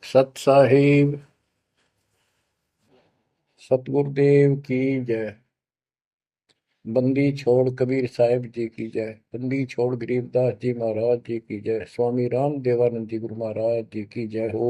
सत साहिब सतगुरुदेव की जय। बंदी छोड़ कबीर साहिब जी की जय। बंदी छोड़ गरीबदास जी महाराज जी की जय। स्वामी राम देवानंद जी गुरु महाराज जी की जय हो।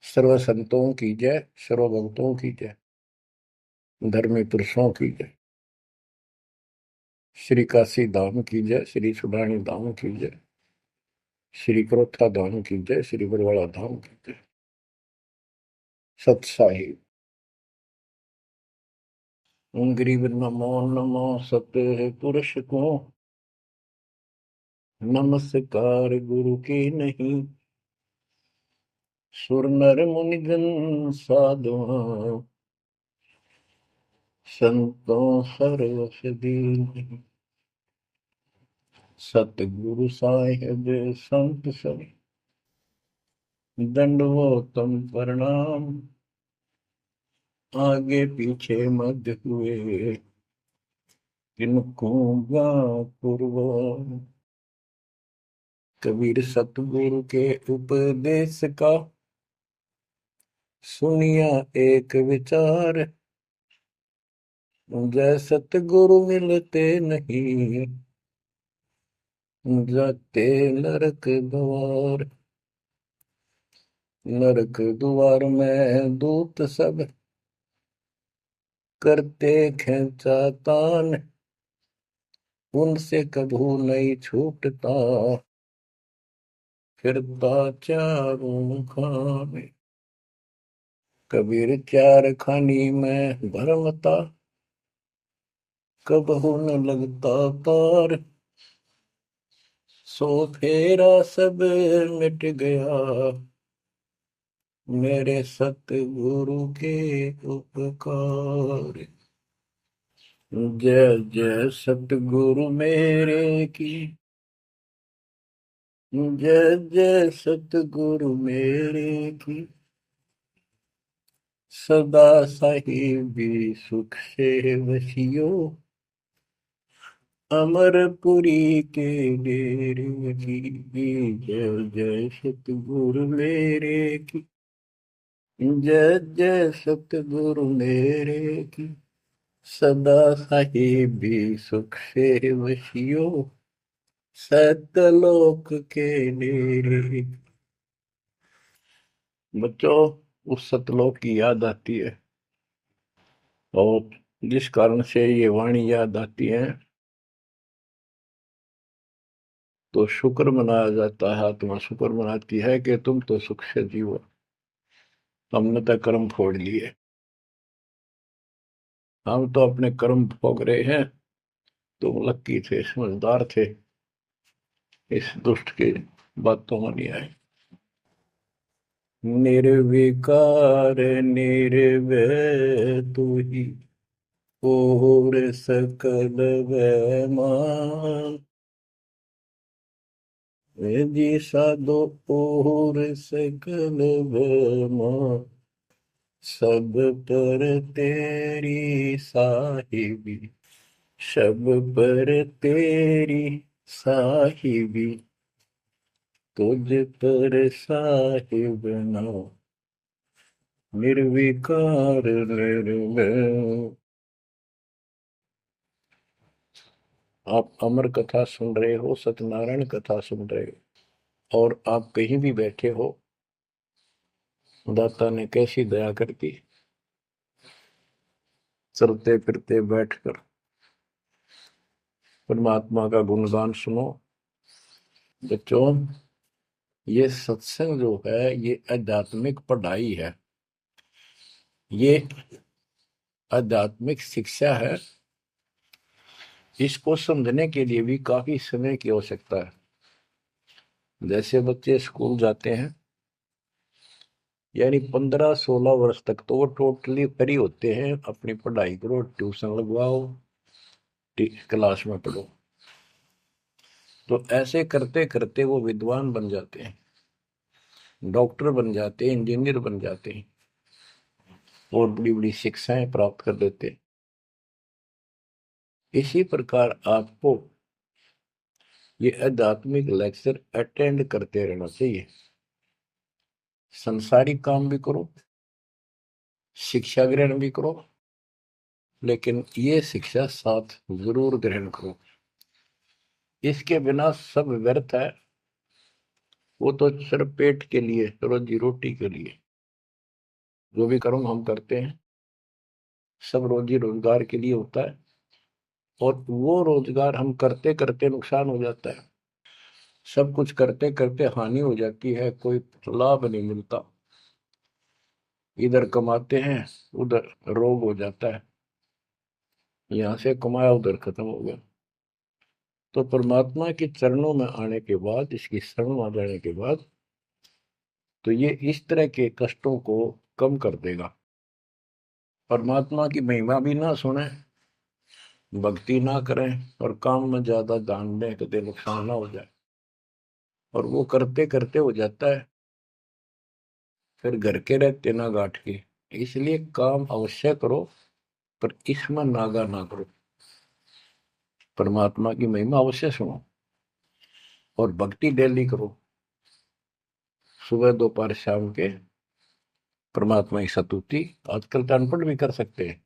सर्व संतों की जय, सर्व भक्तों की जय, धर्मी पुरुषों की जय। श्री काशी धाम की जय, श्री सुडानी धाम की जय, श्री क्रोथा धाम की जय, श्री बरवाड़ा धाम की जय। सत साहिब गरीब नमो नमो सत पुरुष को, नमस्कार गुरु की नहीं। सुर नर मुनिजन साधुआ, संतों सर्वस दीन। सतगुरु साहिब संत सब, दंडवतम प्रणाम। आगे पीछे मध्य हुए, किनको पूर्व। कबीर सतगुरु के उपदेश का, सुनिया एक विचार। जय सतगुरु मिलते नहीं, जाते नरक द्वार। नरक द्वार में दूत सब, करते खेचातान। उनसे कभू नहीं छूटता, फिरता चारों खाने। कबीर चार खानी में भरमता, कबहू न लगता तार। सो फेरा सब मिट गया, मेरे सतगुरु के उपकार। जय जय सतगुरु मेरे की, जय जय सतगुरु मेरे की। सदा साहिबी सुख से वसियो, अमरपुरी के डेरे की। जय जय सतगुरु मेरे की, जय जय सतगुरु मेरे की। सदा साहिबी सुख से वसियो, सतलोक के डेरे। बच्चों, उस सतलोक की याद आती है, और जिस कारण से ये वाणी याद आती है तो शुक्र मनाया जाता है। आत्मा शुक्र मनाती है कि तुम तो सुख से जीवो, हमने तो कर्म फोड़ लिए। हम तो अपने कर्म भोग रहे हैं, तुम लक्की थे, समझदार थे, इस दुष्ट की बातों में नहीं आए। निर्विकार निर्भय तू ही, और सकल वैमान। जी साधो और सकल वैमान। सब पर तेरी साहिबी, सब पर तेरी साहिबी। तुझ पर साहिब ना, निर्विकार निर्भय। आप अमर कथा सुन रहे हो, सत्यनारायण कथा सुन रहे हो, और आप कहीं भी बैठे हो, दाता ने कैसी दया कर दी। चलते फिरते बैठकर परमात्मा का गुणगान सुनो। बच्चों, ये सत्संग जो है ये आध्यात्मिक पढ़ाई है, ये आध्यात्मिक शिक्षा है। इसको समझने के लिए भी काफी समय की आवश्यकता है। जैसे बच्चे स्कूल जाते हैं, यानी 15-16 वर्ष तक तो वो टोटली फ्री होते हैं। अपनी पढ़ाई करो, ट्यूशन लगवाओ, क्लास में पढ़ो। तो ऐसे करते करते वो विद्वान बन जाते हैं, डॉक्टर बन जाते हैं, इंजीनियर बन जाते हैं, और बड़ी बड़ी शिक्षाएं प्राप्त कर लेते हैं। इसी प्रकार आपको ये आध्यात्मिक लेक्चर अटेंड करते रहना चाहिए। संसारिक काम भी करो, शिक्षा ग्रहण भी करो, लेकिन ये शिक्षा साथ जरूर ग्रहण करो। इसके बिना सब व्यर्थ है। वो तो सिर्फ पेट के लिए, रोजी रोटी के लिए जो भी कर्म हम करते हैं सब रोजी रोजगार के लिए होता है, और वो रोजगार हम करते करते नुकसान हो जाता है। सब कुछ करते करते हानि हो जाती है, कोई लाभ नहीं मिलता। इधर कमाते हैं, उधर रोग हो जाता है, यहाँ से कमाया उधर खत्म हो गया। तो परमात्मा के चरणों में आने के बाद, इसकी शरण आ जाने के बाद, तो ये इस तरह के कष्टों को कम कर देगा। परमात्मा की महिमा भी ना सुने, भक्ति ना करें, और काम में ज्यादा ध्यान दें, कभी नुकसान ना हो जाए। और वो करते करते हो जाता है, फिर घर के रहते ना गांठ के। इसलिए काम अवश्य करो, पर इसमें नागा ना करो। परमात्मा की महिमा अवश्य सुनो, और भक्ति डेली करो, सुबह दोपहर शाम के परमात्मा की स्तुति। आजकल तो अनपढ़ भी कर सकते हैं,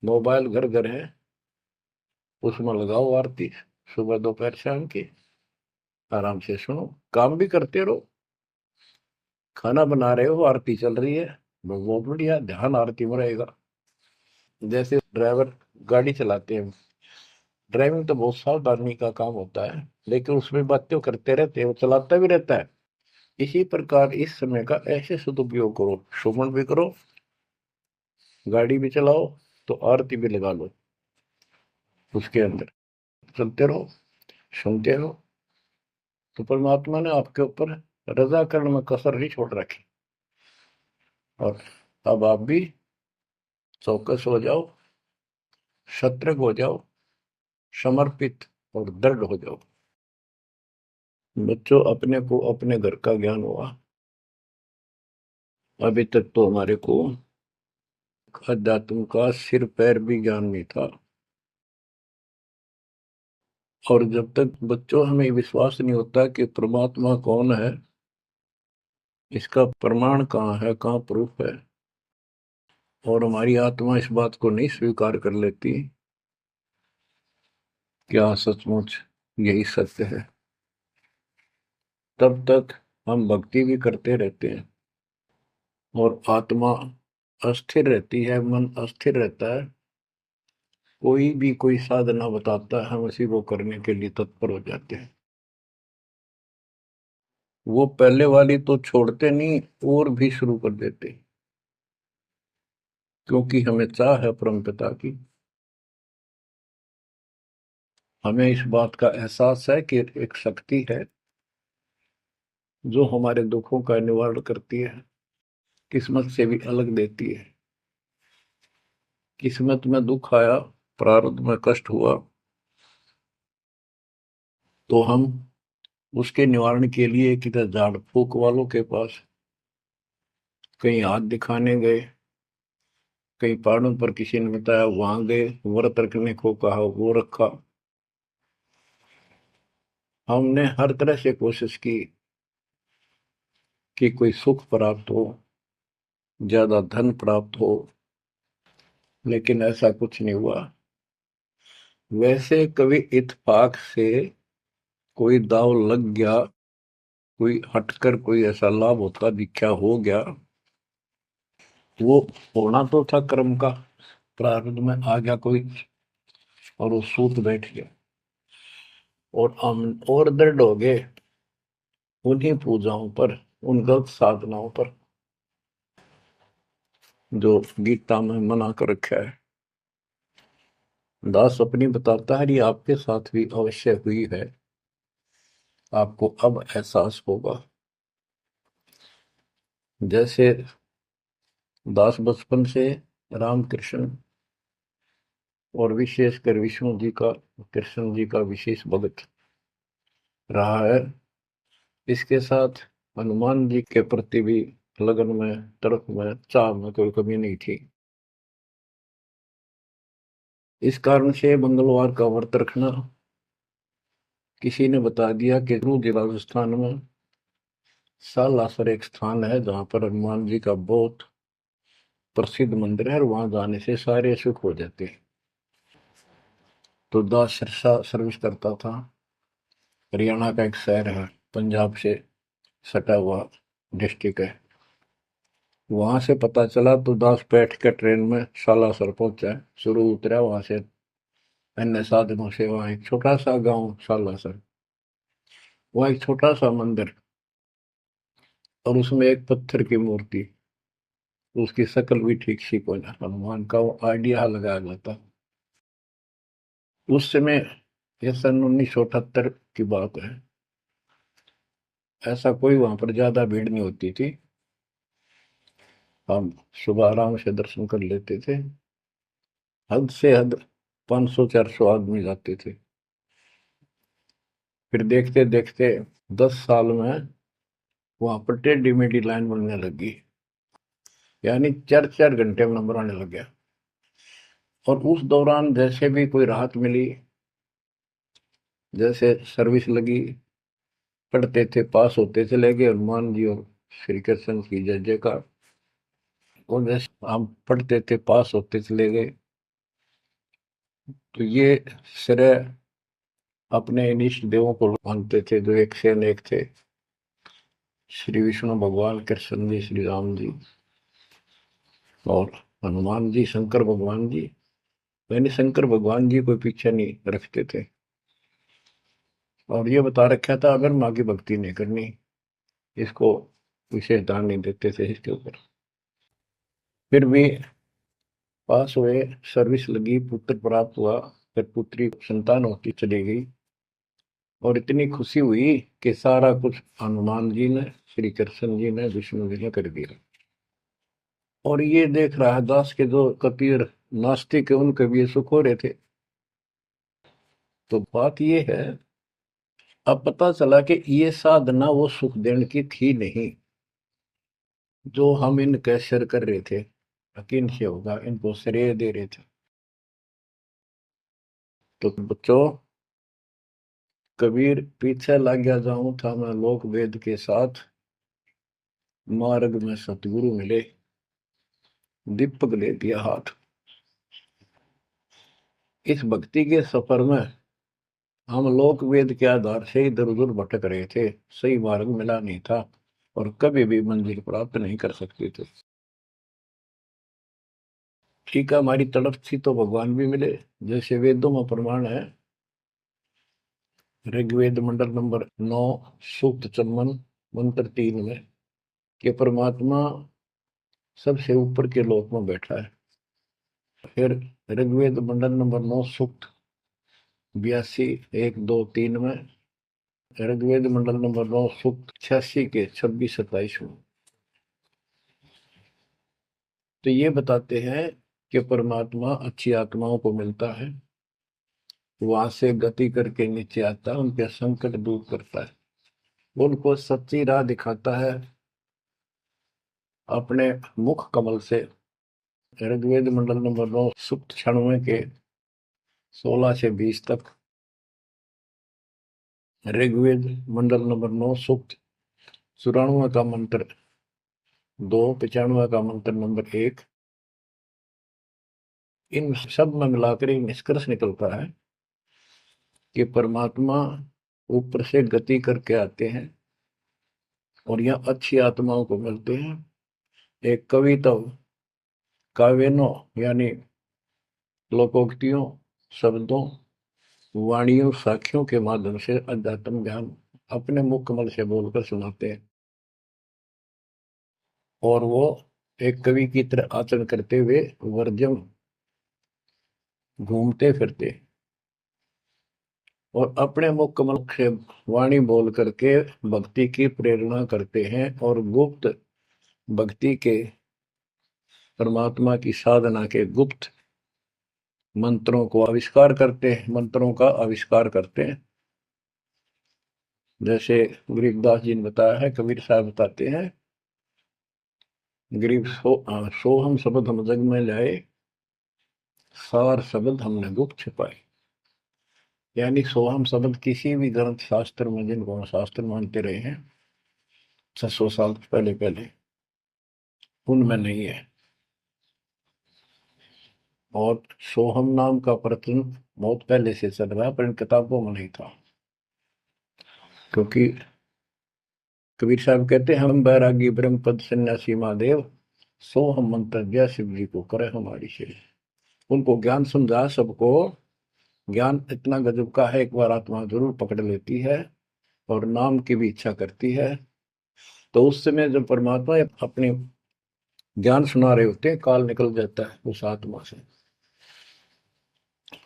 मोबाइल घर घर है, उसमें लगाओ आरती, सुबह दोपहर शाम की, आराम से सुनो। काम भी करते रहो, खाना बना रहे हो आरती चल रही है, बहुत बढ़िया, ध्यान आरती में रहेगा। जैसे ड्राइवर गाड़ी चलाते हैं, ड्राइविंग तो बहुत सावधानी का काम होता है, लेकिन उसमें बातें करते रहते हैं, वो चलाता भी रहता है। इसी प्रकार इस समय का ऐसे सदुपयोग करो, श्रवण भी करो, गाड़ी भी चलाओ, तो आरती भी लगा लो, उसके अंदर चलते रहो, सुनते रहो। तो परमात्मा ने आपके ऊपर रजा करने में कसर नहीं छोड़ रखी। और अब आप भी चौकस हो जाओ, सतर्क हो जाओ, समर्पित और दृढ़ हो जाओ। बच्चों, अपने को अपने घर का ज्ञान हुआ, अभी तक तो हमारे को अध्यात्म का सिर पैर भी ज्ञान नहीं था। और जब तक बच्चों हमें विश्वास नहीं होता कि परमात्मा कौन है, इसका प्रमाण कहाँ है, कहाँ प्रूफ है, और हमारी आत्मा इस बात को नहीं स्वीकार कर लेती क्या सचमुच यही सत्य है, तब तक हम भक्ति भी करते रहते हैं, और आत्मा अस्थिर रहती है, मन अस्थिर रहता है। कोई भी कोई साधना बताता है, हम उसी को करने के लिए तत्पर हो जाते हैं। वो पहले वाली तो छोड़ते नहीं, और भी शुरू कर देते, क्योंकि हमें चाह है परम पिता की। हमें इस बात का एहसास है कि एक शक्ति है जो हमारे दुखों का निवारण करती है, किस्मत से भी अलग देती है। किस्मत में दुख आया, प्रारब्ध में कष्ट हुआ, तो हम उसके निवारण के लिए किधर झाड़ फूक वालों के पास, कहीं हाथ दिखाने गए, कहीं पहाड़ों पर किसी ने बताया वहां गए, व्रत रखने को कहा वो रखा। हमने हर तरह से कोशिश की कि कोई सुख प्राप्त हो, ज्यादा धन प्राप्त हो, लेकिन ऐसा कुछ नहीं हुआ। वैसे कभी इत्तेफाक से कोई दाव लग गया, कोई हटकर कोई ऐसा लाभ होता दिखा हो गया, वो होना तो था कर्म का, प्रारब्ध में आ गया कोई, और वो सूत बैठ गया, और हम और दृढ़ हो गए उन्हीं पूजाओं पर, उन गलत साधनाओं पर जो गीता में मना कर रखा है। दास अपनी बताता है, ये आपके साथ भी अवश्य हुई है, आपको अब एहसास होगा। जैसे दास बचपन से रामकृष्ण और विशेषकर विष्णु जी का, कृष्ण जी का विशेष भक्त रहा है, इसके साथ हनुमान जी के प्रति भी लगन में, तड़प में, चाह में कोई कमी नहीं थी। इस कारण से मंगलवार का व्रत रखना, किसी ने बता दिया कि जिला राजस्थान में सालासर एक स्थान है जहां पर हनुमान जी का बहुत प्रसिद्ध मंदिर है और वहां जाने से सारे सुख हो जाते हैं। तो दास सिरसा सर्विस करता था। हरियाणा का एक शहर है, पंजाब से सटा हुआ डिस्ट्रिक्ट है। वहां से पता चला तो दास बैठ के ट्रेन में सालासर पहुंचा, शुरू उतरा वहां से अन्य साधनों से। वहां एक छोटा सा गांव सालासर, वहां एक छोटा सा मंदिर और उसमें एक पत्थर की मूर्ति, उसकी शक्ल भी ठीक सी को ना हनुमान का वो आइडिया लगाया जाता। उस समय, ये सन 1978 की बात है, ऐसा कोई वहां पर ज्यादा भीड़ नहीं होती थी। हम सुबह आराम से दर्शन कर लेते थे। हद से हद 500-400 आदमी जाते थे। फिर देखते देखते 10 साल में वहां पर टेढ़ी मेढ़ी लाइन बनने लगी, यानी 4-4 घंटे में नंबर आने लग गया। और उस दौरान जैसे भी कोई राहत मिली, जैसे सर्विस लगी, पढ़ते थे, पास होते चले गए, हनुमान जी और श्री कृष्ण की जय जयकार। और जैसे हम पढ़ते थे, पास होते चले गए। तो ये श्रेय अपने इन इष्ट देवों को मानते थे जो एक से अनेक थे। श्री विष्णु भगवान, कृष्ण जी, श्री राम जी और हनुमान जी, शंकर भगवान जी। मैंने शंकर भगवान जी को पीछे नहीं रखते थे। और ये बता रखा था अगर माँ की भक्ति नहीं करनी, इसको विशेष ध्यान नहीं देते थे इसके ऊपर। फिर भी पास हुए, सर्विस लगी, पुत्र प्राप्त हुआ, फिर पुत्री संतान होती चली गई। और इतनी खुशी हुई कि सारा कुछ हनुमान जी ने, श्री कृष्ण जी ने, विष्णु जी ने कर दिया। और ये देख रहा है दास के जो कबीर नास्तिक है उनके भी ये सुख हो रहे थे। तो बात ये है, अब पता चला कि ये साधना वो सुख देने की थी नहीं जो हम इनके शेयर कर रहे थे, यकीन से होगा, इनको श्रेय दे रहे थे। तो बच्चों, कबीर पीछे लग गया जाऊं था मैं लोक वेद के साथ, मार्ग में सतगुरु मिले, दीपक ले दिया हाथ। इस भक्ति के सफर में हम लोक वेद के आधार से इधर उधर भटक रहे थे, सही मार्ग मिला नहीं था और कभी भी मंजिल प्राप्त नहीं कर सकते थे। ठीक है, हमारी तड़प थी तो भगवान भी मिले। जैसे वेदों में प्रमाण है, ऋग्वेद मंडल नंबर 9, सूक्त चमन, मंत्र 3 में, कि परमात्मा सबसे ऊपर के लोक में बैठा है। फिर ऋग्वेद मंडल नंबर 9, सूक्त 82, 1, 2, 3 में, ऋग्वेद मंडल नंबर 9, सूक्त 86 के 26-27 में। तो ये बताते हैं कि परमात्मा अच्छी आत्माओं को मिलता है, वहां से गति करके नीचे आता है, उनके संकट दूर करता है, उनको सच्ची राह दिखाता है अपने मुख कमल से। ऋग्वेद मंडल नंबर 9, सूक्त 96 के 16 से 20 तक, ऋग्वेद मंडल नंबर 9, सूक्त 94 का मंत्र 2, 95 का मंत्र नंबर 1, इन सब में मिलाकर एक निष्कर्ष निकलता है कि परमात्मा ऊपर से गति करके आते हैं और यहाँ अच्छी आत्माओं को मिलते हैं। एक कविता, काव्यों यानी लोकोक्तियों, शब्दों, वाणियों, साखियों के माध्यम से अध्यात्म ज्ञान अपने मुख कमल से बोलकर सुनाते हैं। और वो एक कवि की तरह आचरण करते हुए वर्जम घूमते फिरते और अपने मुख कमल से वाणी बोल करके भक्ति की प्रेरणा करते हैं और गुप्त भक्ति के, परमात्मा की साधना के गुप्त मंत्रों को आविष्कार करते हैं, मंत्रों का आविष्कार करते हैं। जैसे गरीबदास जी ने बताया है, कबीर साहब बताते हैं, गरीब सो हम शब्द हम जग में लाए, सार शब्द हमने गुप्त छिपाए। यानी सोहम शब्द किसी भी ग्रंथ शास्त्र में, जिनको हम शास्त्र मानते रहे हैं 600 साल पहले पहले, उनमें नहीं है। और सोहम नाम का प्रचलन बहुत पहले से चल रहा है, पर इन किताबों में नहीं था। क्योंकि कबीर साहब कहते हैं, हम बैरागी ब्रह्म पद सन्यासी महादेव, सो हम मंत्र दिया शिव जी को करे हमारी से। उनको ज्ञान समझा सबको। ज्ञान इतना गजब का है, एक बार आत्मा जरूर पकड़ लेती है और नाम की भी इच्छा करती है, तो उस समय जब परमात्मा अपने ज्ञान सुना रहे होते हैं, काल निकल जाता है उस आत्मा से,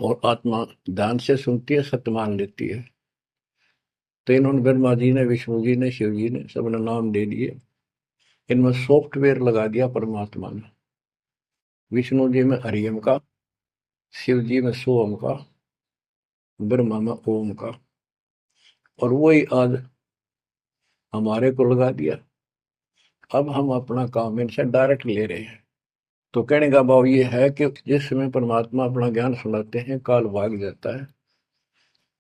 और आत्मा ध्यान से सुनती है, सत्य मान लेती है। तो इन्होंने ब्रह्मा जी ने, विष्णु जी ने, शिव जी ने सबने नाम दे दिए। इनमें सॉफ्टवेयर लगा दिया परमात्मा ने। विष्णु जी में हरियम का, शिव जी में सोम का, ब्रह्मा में ओम का, और वही आज हमारे को लगा दिया। अब हम अपना काम इनसे डायरेक्ट ले रहे हैं। तो कहने का भाव ये है कि जिस समय परमात्मा अपना ज्ञान सुनाते हैं, काल भाग जाता है।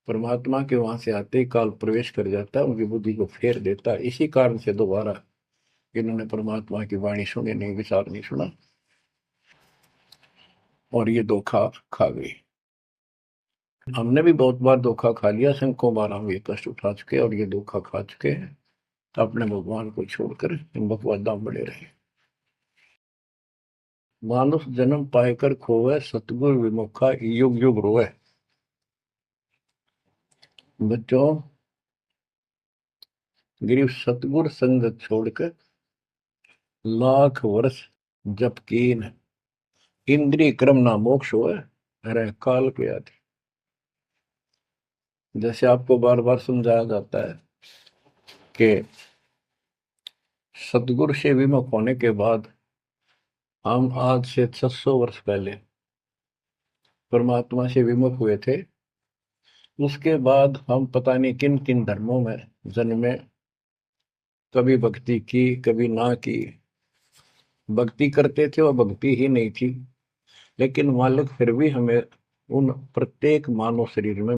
परमात्मा के वहां से आते ही काल प्रवेश कर जाता है, उनकी बुद्धि को फेर देता है। इसी कारण से दोबारा इन्होंने परमात्मा की वाणी सुनी नहीं, विचार नहीं सुना, और ये धोखा खा गई। हमने भी बहुत बार धोखा खा लिया, शंखों बार हम ये कष्ट उठा चुके और ये धोखा खा चुके हैं। तो अपने भगवान को छोड़कर इन बकवादा में बड़े रहे। मानुष जन्म पाएकर खोवे, सतगुरु विमुखा युग युग रोए। बच्चों, गिरीश सतगुर संगत छोड़कर लाख वर्ष जप कीन, इंद्रिय क्रम ना मोक्ष होए, अरे काल के आदि। जैसे आपको बार बार समझाया जाता है कि सतगुरु से विमुख होने के बाद हम आज से 600 वर्ष पहले परमात्मा से विमुख हुए थे। उसके बाद हम पता नहीं किन किन धर्मों में जन्मे, कभी भक्ति की कभी ना की। भक्ति करते थे और भक्ति ही नहीं थी, लेकिन मालिक फिर भी हमें उन प्रत्येक मानव शरीर में